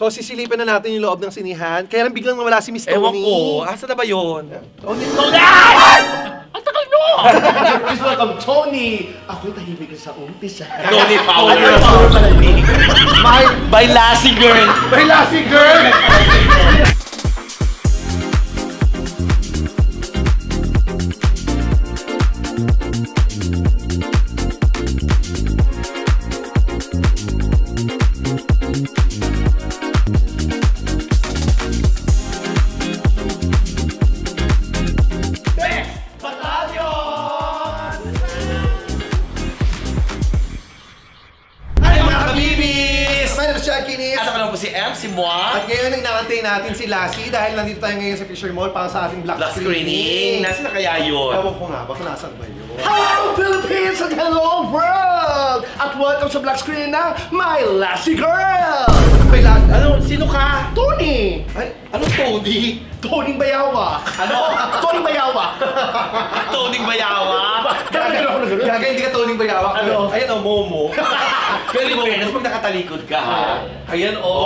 So, sisilipin na natin yung loob ng sinihan. Kaya lang biglang nawala si Miss Tony. Ewan ko, asa na ba yun? Tony! Ang tagal nyo! Please welcome, Tony! Ako'y tahimik sa umpisa. Tony Fowler. By Lassie Girl. By Lassie Girl! Si M, si Moa. At ngayon ay nakantay natin si Lassie dahil nandito tayo ngayon sa Fisher Mall para sa ating black screening. Nasaan na kaya yun? Ewan ko nga, baka nasan ba yun? Hello Philippines and hello world! At welcome sa black screen ng My Lassie Girl! May Lassie? Ano? Sino ka? Tony! Ay, Anong Tony? Toning Bayawa! Ano? Toning Bayawa! Toning Bayawa? Gagawin ako na gano'n. Gaga, hindi ka Toning Bayawak. Ano? Ayan o, Momo. Pero in fairness, pag nakatalikod ka ha? Ayan o.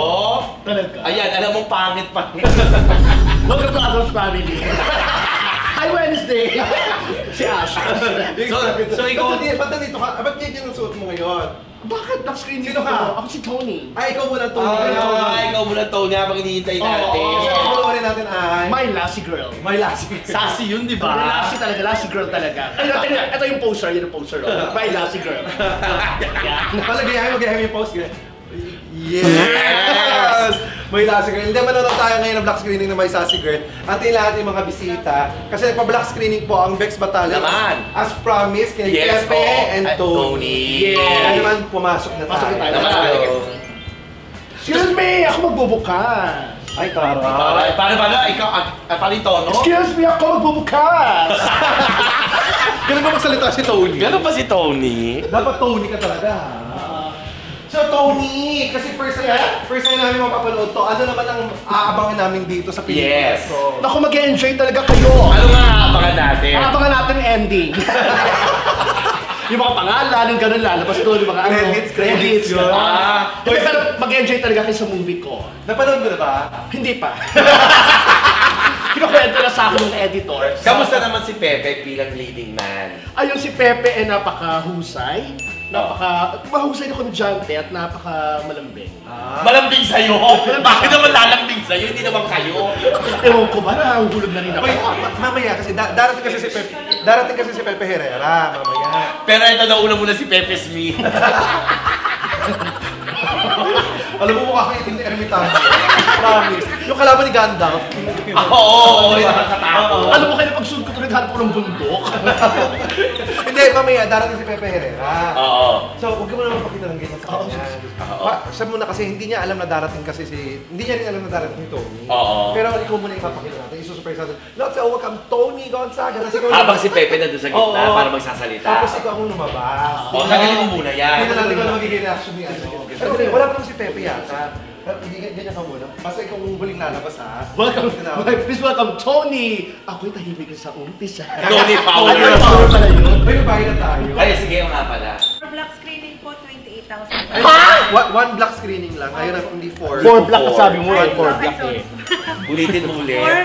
Talaga? Ayan, alam mong pangit pa. Welcome to Adam's Family! Hi Wednesday! Si Ash. So ikaw... Ba't nandito ka? Ba't ganyan ang suot mo ngayon? Bakit black screen Sino dito? ka? Ako si Tony. Ay, ikaw muna Tony. Ikaw muna Tony habang hinihintay natin. Ang panoorin natin ay... My Lassie Girl. My Lassie. Sassy yun, di ba? Lassie talaga, Lassie Girl talaga. Ito yung poster, yun yung poster. My Lassie Girl. Palagayahin, magayahin yung post. Yes! May Lassie Girl. Hindi, manonood tayo ngayon ng black screening ng My Sassy Girl. Atin lahat yung mga bisita. Kasi nagpa-black screening po ang Bex Battalion. Naman. As promised, kay Pepe and Tony. Yes. Kaya naman, pumasok na tayo. Pasok na tayo. Naman. Excuse me, ako magbubukas. Ay, tara. Paano? Ikaw, paano yung tono? Excuse me, ako magbubukas. Ganun ba magsalita si Tony? Ganun pa si Tony? Dapat Tony ka talaga. So Tony, kasi first time namin mapapanood to, ano naman ang aabangan namin dito sa Pilipinas? Yes. So, Naku, mag-enjoy talaga kayo. Ano nga aabangan natin? Aabangan natin ending. Yung mga pangalan, yung ganun lalabas doon, yung mga Credits yun. Pero mag-enjoy talaga kayo sa movie ko. napanood mo na ba? Hindi pa. Kinukwento na sa akin ng editor. Kamusta naman si Pepe bilang leading man? Ayun, si Pepe ay napakahusay. Mahusay na komedyante at napaka-malambing. Malambing sa'yo? Bakit naman lalambing sa'yo? Hindi naman kayo. Ewan ko ba, nahuhulog na rin ako. Wait, mamaya kasi darating kasi si Pepe Herrera, mamaya. Pero ito nauna muna si Pepe Smith. Alam mo mukha kang itim ni Ermitage. Promise. Yung kalaban ni Gandalf. Oo, nakakatakot. Alam mo kayo na pagsunod ko ito, naghanap ko ng bundok. Hindi, mamaya, darating si Pepe Herrera. Oo. So, huwag ka mo naman pakita ng ganyan sa kanya. Siya muna kasi, hindi niya alam na darating kasi hindi niya rin alam na darating ni Tony. Oo. Pero ikaw muna ipapakita natin, isusurprise natin. Let's welcome Tony Gonzaga. Habang si Pepe nandun sa gitna para magsasalita. Tapos ikaw ang lumabas. Tagalin mo muna yan. Hindi na natin kung ano magiging reaction ni ano. Wala pa naman si Pepe yata. Hindi ganyan ka muna. Basta ikaw ang huling lalabas ha. Welcome, please welcome Tony! Ako'y tahimik sa umpisa. Tony Fowler. Fowler pala yun. May babayad na tayo. Ay, sige nga pala. For black screening po, 28,000. One black screening lang. Ayun na, hindi four. 4 black na sabi mo eh, 4 black eh. Ulitin mo ulit. Or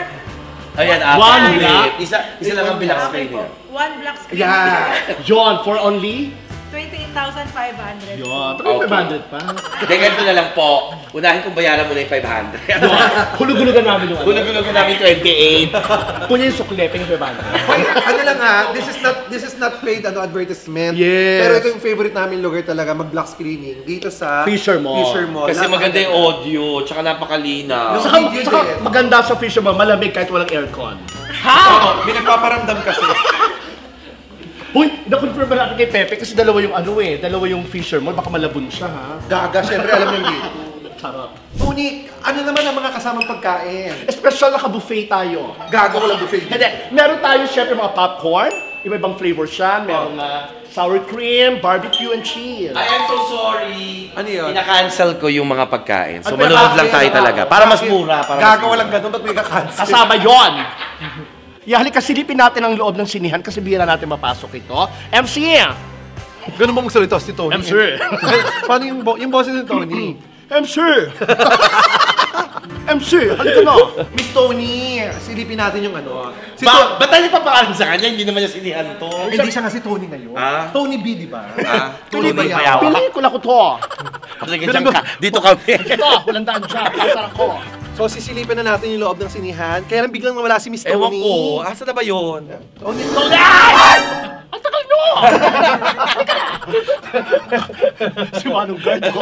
Ayan, One ulit. black? Isa lang ang black okay screen po. niya. One black screening. Yeah. John, for only? 28,500. Yun, Okay. 500 pa. Hindi, ganito na lang po. Unahin kong bayaran mo na yung 500. Hulug-hulugan namin yung ano. Hulog-hulog namin 28. Kunya yung sukle, yung 500. Ano lang ha, this is not paid advertisement. Yes. Pero ito yung favorite namin lugar talaga, mag-black screening dito sa Fisher Mall. Kasi maganda yung audio, tsaka napakalinaw. No. Saka, Video saka din. maganda sa Fisher Mall, malamig kahit walang aircon. Ha? May nagpaparamdam kasi. Uy, na-confirm ba natin kay Pepe kasi dalawa yung ano eh, dalawa yung Fisher Mall, baka malabon siya ha. Gaga, syempre alam niyo dito. Sarap. Tony, ano naman ang mga kasamang pagkain? Special na ka-buffet tayo. Gaga, walang buffet. Hindi, meron tayo syempre mga popcorn, iba-ibang flavor siya, merong sour cream, barbecue, and cheese. I am so sorry. Ano yun? Ina-cancel ko yung mga pagkain. So Ano, manonood lang tayo bakit? talaga. Para mas mura. Para mas Gaga, mura. walang ganun, ba't may ka-cancel? Kasama yon. Halika, silipin natin ang loob ng sinihan kasi bihira natin mapasok ito. MC! Ganun bang salita si Tony? MC! Paano yung boses ni Tony? MC! MC, halika na. Miss Tony, silipin natin yung ano. Si Ba't tayo papakalan sa kanya? Hindi naman niya sinihan to. Hindi siya nga si Tony ngayon. Ah? Tony B, di ba? Tony Bayaw. Bayaw. Pelikula ko to. Sige, dyan ka. Dito kami. Ito, walang daan siya. Pasarang ko. So sisilipin na natin yung loob ng sinihan. Kaya lang biglang nawala si Miss Tony. Ewan ko. Asa na ba yun? Tony. Ang tagal nyo! Si Manong Guard ko.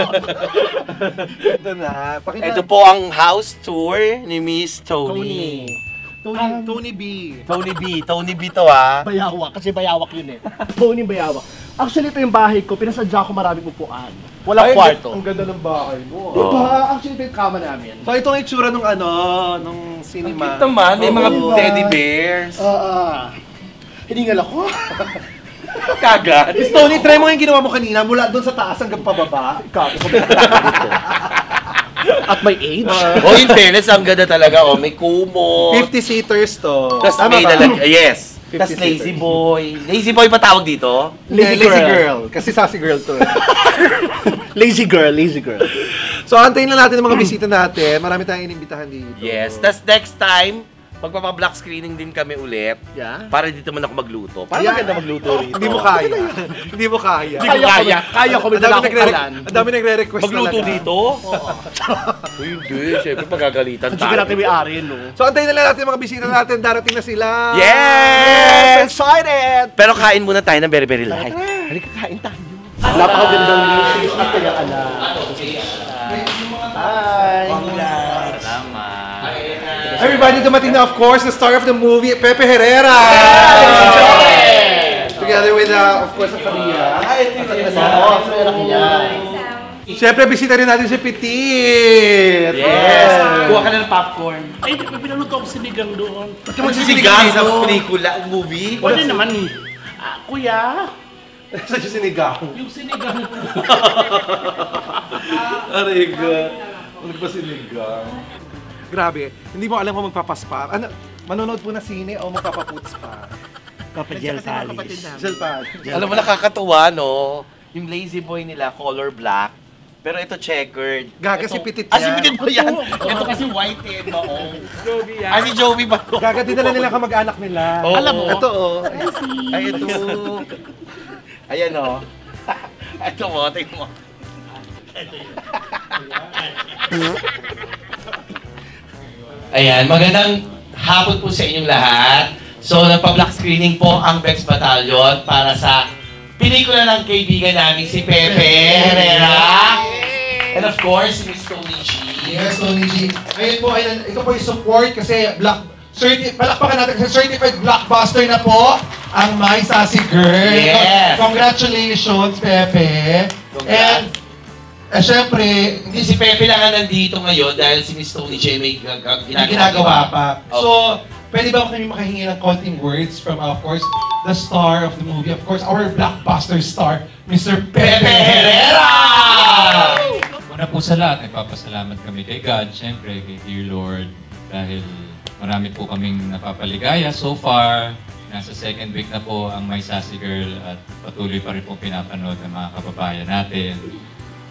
Ito na. Pakita. Ito po ang house tour ni Miss Tony. Tony B. Tony B to ah. Bayawak, kasi bayawak yun eh. Tony bayawak. Actually, ito yung bahay ko. Pinasadya ko maraming upuan. Walang kwarto. Ang ganda ng bahay mo. Diba? Actually, ito yung kama namin. So ito ang itsura nung nung cinema. Cute naman. May mga Oo. teddy bears. Hiningal ako. Kagad. Miss Tony, try mo yung ginawa mo kanina mula doon sa taas hanggang pababa. At my age. Oh, in fairness, ang ganda talaga. Oh, may kumo. 50-seaters to. Tapos Tama may ba? yes. 50 Tapos lazy boy. Lazy boy ba tawag dito? Lazy girl. Kasi sassy girl to. Lazy girl. So antayin na natin ang mga bisita natin. Marami tayong inimbitahan dito. Yes. Tapos next time, magpapa-black screening din kami ulit. Yeah. Para dito man ako magluto. Para Yeah. maganda magluto rito. Hindi mo kaya. Hindi mo kaya. Hindi ko kaya. Kaya ko, may dala akong kalan. Ang dami nagre-request Magluto talaga. dito? Uy, hindi. Siyempre, pagagalitan Ang sige natin may ari, no? So antayin na lang natin ang mga bisita natin. Darating na sila. Yes! Excited! Pero kain muna tayo ng very, very light. Halika, kain tayo. Napakagandang music at kaya anak. Hi! Everybody, dumating na of course the star of the movie, Pepe Herrera! Together with, of course, ang Maria. Siyempre, bisita rin natin si Petit! Yes! Kuha ka na ng popcorn. Ay, may pinaluto ako sinigang doon. Magsisigang sa pelikula, movie. Pwede naman eh. Kuya, Sa sinigang. yung sinigang. Ariga. Ano ba sinigang? Grabe, hindi mo alam kung magpapaspa. Ano, manonood po na sine o magpapaputs pa? Papadyal Palis. Selpan. Alam mo, nakakatuwa, no? Yung lazy boy nila, color black. Pero ito checkered. Gaga Ito- si Petit Ah, si yan. Petit ba yan? Ito kasi white eh, maong. Ah, si Joey ba to? Gaga din na nila kamag-anak nila. Oo. Alam mo? Ito oh. Ay, ito. Ayan, oh. Ito mo, tingnan mo. Ayan, magandang hapon po sa inyong lahat. So, nagpa-black screening po ang Bex Battalion para sa pelikula ng kaibigan namin si Pepe Herrera. And of course, si Miss Tony G. Yes, Tony G. Ayun po, ito po yung support kasi palakpakan natin kasi certified blockbuster na po ang My Sassy Girl. Yes. Congratulations, Pepe. And, syempre, Hindi si Pepe lang ang nandito ngayon dahil si Miss Tony G may ginagawa pa. Okay. So, pwede ba kami makahingi ng konting words from, of course, the star of the movie, of course, our blockbuster star, Mr. Pepe Herrera! Una po sa lahat, nagpapasalamat kami kay God, syempre kay Dear Lord, dahil marami po kaming napapaligaya so far. Nasa second week na po ang My Sassy Girl at patuloy pa rin po pinapanood ng mga kababayan natin.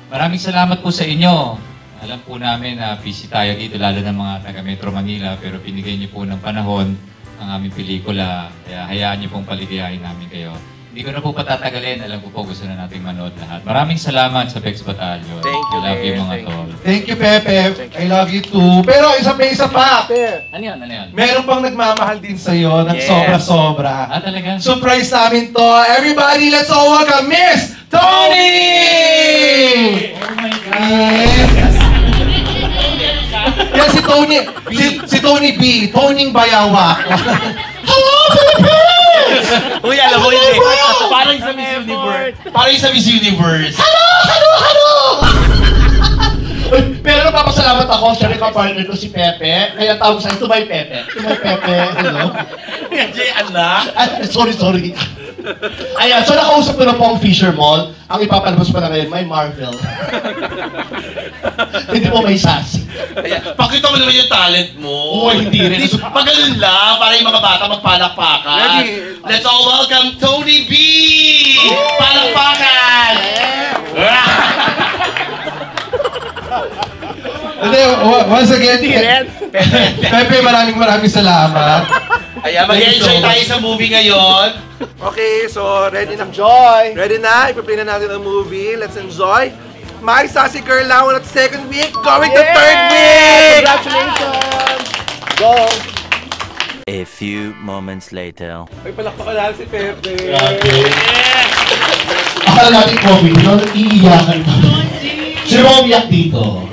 Maraming salamat po sa inyo. Alam po namin na busy tayo dito, lalo ng mga taga Metro Manila, pero binigay niyo po ng panahon ang aming pelikula. Kaya hayaan niyo pong paligayahin namin kayo. Hindi ko na po patatagalin. Alam ko po gusto na nating manood lahat. Maraming salamat sa Bex Battalion. Thank you, I love you Bex. mga Thank you. tol. Thank you, Pepe. I love you too. Pero isa pa. Ano yan? Ano yan? Meron pang nagmamahal din sa'yo ng Yes. sobra-sobra. Ah, talaga? Surprise namin to. Everybody, let's all welcome Miss Tony! Oh my God! Yes. Yan si Tony, si Tony B, Toning Bayawak. Hello, Philippines! Uy, alam mo hindi. Parang sa Miss Universe. Parang sa Miss Universe. Hello! Pero napapasalamat ako, siya rin ka-partner ko si Pepe. Kaya tawag sa ito may Pepe. Ito may Pepe, ano? Jay, anak. Sorry. Ayan, so nakausap ko na po ang Fisher Mall. Ang ipapalabas pa na ngayon, may Marvel. Hindi po may sassy. Ayan, pakita mo naman yung talent mo. Oo, hindi rin. Pag ganun lang, para yung mga bata magpalakpakan. Ready? Let's all welcome Tony B! Palakpakan! Hindi, once again, Pepe, maraming salamat. Kaya mag-enjoy tayo sa movie ngayon. Okay, so ready na. Enjoy! Ready na? Ipa-play na natin ang movie. Let's enjoy. My Sassy Girl now at second week, going to third week! Congratulations! Go! A few moments later. Ay, palakpakan natin si Pepe. Akala natin COVID, no? Iiyakan kami. Sino ang umiyak dito?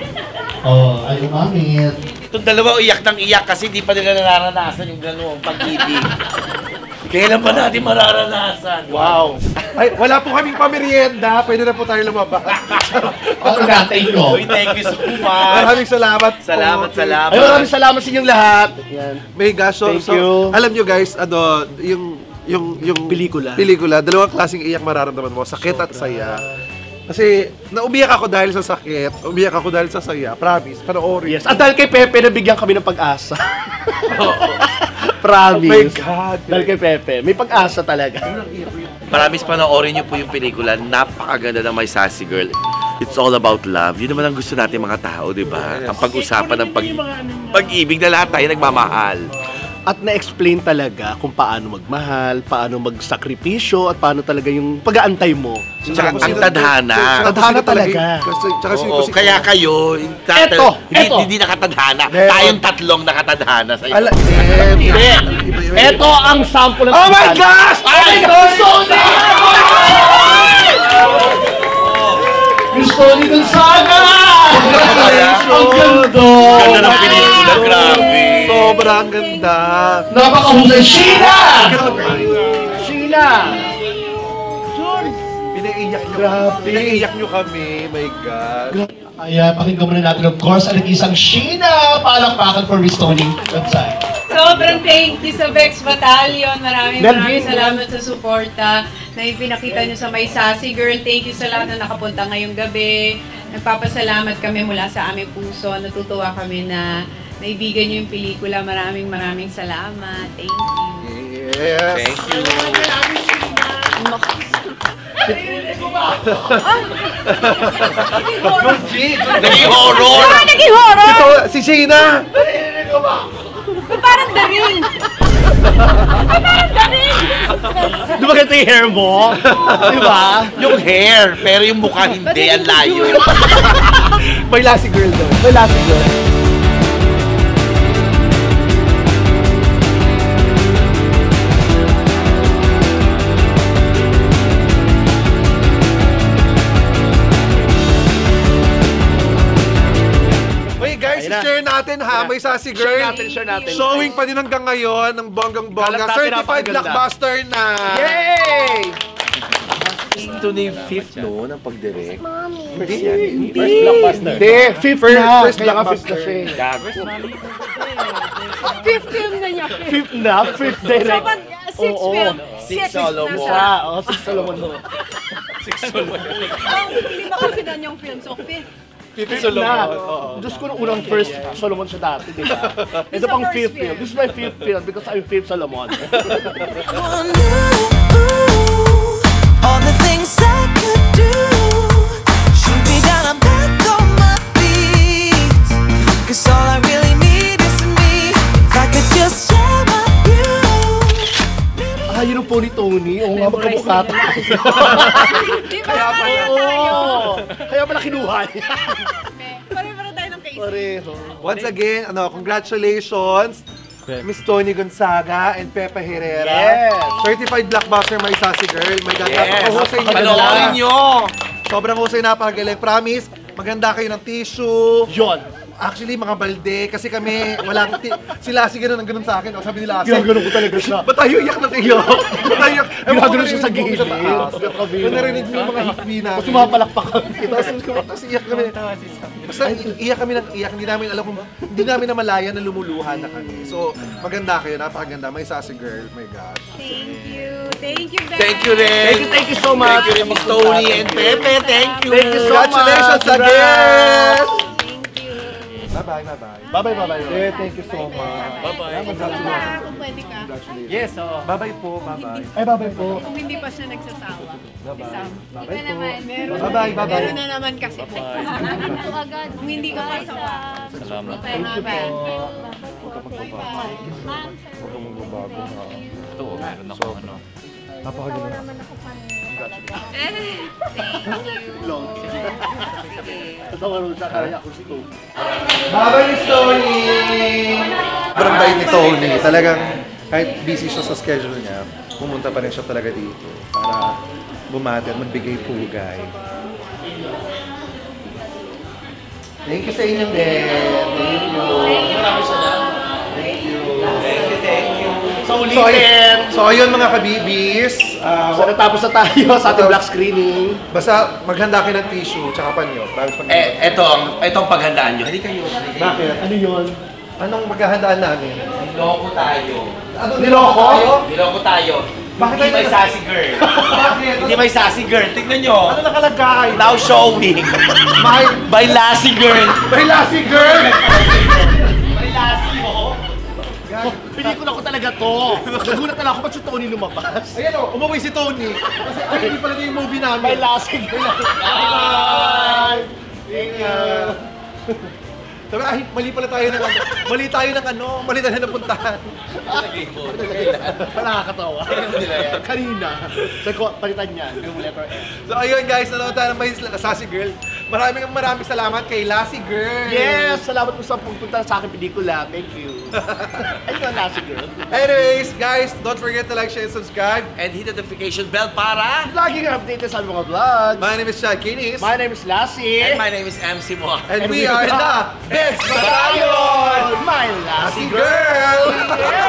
Oh, ay umamit. Itong dalawa iyak ng iyak kasi di pa nila nararanasan yung gano'ng pag-ibig. Kailan pa natin mararanasan? Wow! Ay, wala po kaming pamerienda. Pwede na po tayo lumabas. Ano natin ko? Uy, thank you so much. Maraming salamat po. Salamat. Ay, maraming salamat sa inyong lahat. Yan. May gosh, so, Thank you. alam nyo guys, yung pelikula, dalawang klaseng iyak mararamdaman mo, sakit at saya. Kasi naumiyak ako dahil sa sakit, umiyak ako dahil sa saya, promise, panoorin. Yes. At dahil kay Pepe, nabigyan kami ng pag-asa. Promise. Oh my God. Dahil kay Pepe, may pag-asa talaga. Promise, panoorin niyo po yung pelikula. Napakaganda ng My Sassy Girl. It's all about love. Yun naman ang gusto natin mga tao, di ba? Ang pag-usapan ng pag-ibig na lahat tayo nagmamahal. At na-explain talaga kung paano magmahal, paano magsakripisyo, at paano talaga yung pag-aantay mo. Tsaka ang tadhana. Tadhana talaga. Tsaka Oo, kaya kayo, hindi nakatadhana. Tayong tatlong nakatadhana sa iyo. Ito ang sample ng Oh my gosh! Ay, gusto na! Gusto ni Gonzaga! Ang ganda! Ganda ng pelikula, grabe. Sobrang ganda. Napakahusay! Sheila! Sheila! Pinaiiyak nyo. Grabe. Pinaiiyak nyo kami. My God. Ay, pakinggan muna natin, of course, ang isang Sheila! Palakpakan for restoring website. Sobrang thank you sa Vex Battalion. Maraming Melvin, salamat sa suporta na ipinakita nyo sa My Sassy Girl. Thank you sa lahat na nakapunta ngayong gabi. Nagpapasalamat kami mula sa aming puso. Natutuwa kami na naibigan nyo yung pelikula. Maraming salamat. Thank you. Yes. Thank you. Naging horror! Naging horror! Ito, si Sheena. Parang daring! Parang daring! Di ba ganito yung hair mo? Di ba? Yung hair, pero yung mukha hindi, ang layo. May Lassie Girl daw. May lasting girl. Wait guys, share natin ha. May Sassy Girl. Share natin. Showing pa din hanggang ngayon ng bonggang-bongga. Kalat natin, Certified napakaganda. blockbuster na. Yay! Ito na yung fifth, no, ng pag-direct. First blockbuster. Hindi, fifth na. First Kaya nga fifth blockbuster. na siya. Fifth film na niya. Fifth na, fifth So, direct. pag six Oo. film, Six six solo na mo. siya. Oo, six Solomon mo. Lima kasi na yung film, so fifth. Fifth na. Diyos ko nung unang first Solomon siya dati, di ba? Ito pang first fifth film. film. This is my fifth film because I'm fifth Solomon. All the things I could do, shoot me down, I'm back on my feet. 'Cause all I really need is me. If I could just share my view. Ah, yun ang po ni Tony. Oo nga, magkamukha tayo. Di ba kaya tayo? Oo. Kaya pala kinuha niya. Pare-pare tayo ng case. Pareho. Once again, congratulations. Miss Tony Gonzaga and Pepe Herrera. Yes. Certified blockbuster My Sassy Girl. My God, Yes. napakahusay nyo Panoorin dalawa. nyo! Sobrang husay, napakagaling. Promise, maganda kayo ng tissue. Yun. Actually, mga balde. Kasi kami, walang... Si Lassie ganun ang ganun sa akin. O, sabi ni Lassie. Ginagano ko talaga siya. Ba't tayo iyak na tayo? Ba't tayo iyak? Ginagano siya sa gilid. Kung narinig mo yung mga hikmi namin. Tapos sumapalakpak kami. Tapos iyak kami. Basta iyak kami ng iyak. Hindi namin alam kung... Hindi namin namalayan na lumuluhan na kami. So, maganda kayo. Napakaganda. May Sassy Girl. My God. Thank you. Thank you, Beth. Thank you rin. Thank you so much. Thank you rin, Miss Tony and Pepe. Thank you. Thank you so much. Congratulations again! Thank you. Bye-bye, bye-bye. Bye-bye. Yeah, thank you so much. Kung pwede ka. Yes, oo. Bye-bye po, bye-bye. Ay, bye-bye po. Kung hindi pa siya nagsasawa. Bye-bye. Ikaw naman. Bye-bye. Bye-bye. Meron na naman kasi po. Ito agad. Kung hindi ka pa sa Salamat. Thank you po. Ito, meron ako ano. Napakagaling. Long. Ito nga rin siya, kaya ako si Tony. Bye-bye, Miss Tony! Sobrang bait ni Tony. Talagang kahit busy siya sa schedule niya, pumunta pa rin siya talaga dito para bumati at magbigay pugay. Thank you sa inyong din. Thank you. Maraming salamat. Thank you. Thank you. So ulitin. So ayun mga kabibis. So natapos na tayo sa ating black screening. Basta maghanda kayo ng tissue tsaka panyo. Etong paghandaan nyo. Hindi kayo. Bakit? Ano yun? Anong maghahandaan namin? Niloko tayo. Anong Niloko? Niloko tayo. Bakit Hindi tayo- may sassy girl. Bakit? Hindi may sassy girl. Tignan nyo. Ano nakalagay? Now showing. By Lassie Girl. May lassie girl! By Lassie, oh. Pelikula ko talaga to. Nagulat na lang ako, ba't si Tony lumabas? Ayan o, umuwi si Tony. Kasi ay, hindi pala yung movie namin. May lasing. Bye! Thank you. Sabi, ay, mali pala tayo ng ano. Mali tayo ng ano. Mali tayo ng napuntahan. Nakakatawa. Kanina. Sabi ko, palitan niya. Yung letter M. So ayun guys, nanood tayo ng may Lassie Girl. Maraming salamat kay Lassie Girl. Yes! Salamat po sa pupunta sa aking pelikula. Thank you. Ayun ang lasing girl. Anyways, guys, don't forget to like, share, and subscribe. And hit the notification bell para... Laging updated sa mga vlogs. My name is Chad Kinis. My name is Lassie. And my name is MC Mo. And we are the Best Battalion! My Lassie Lassie Girl! Girl!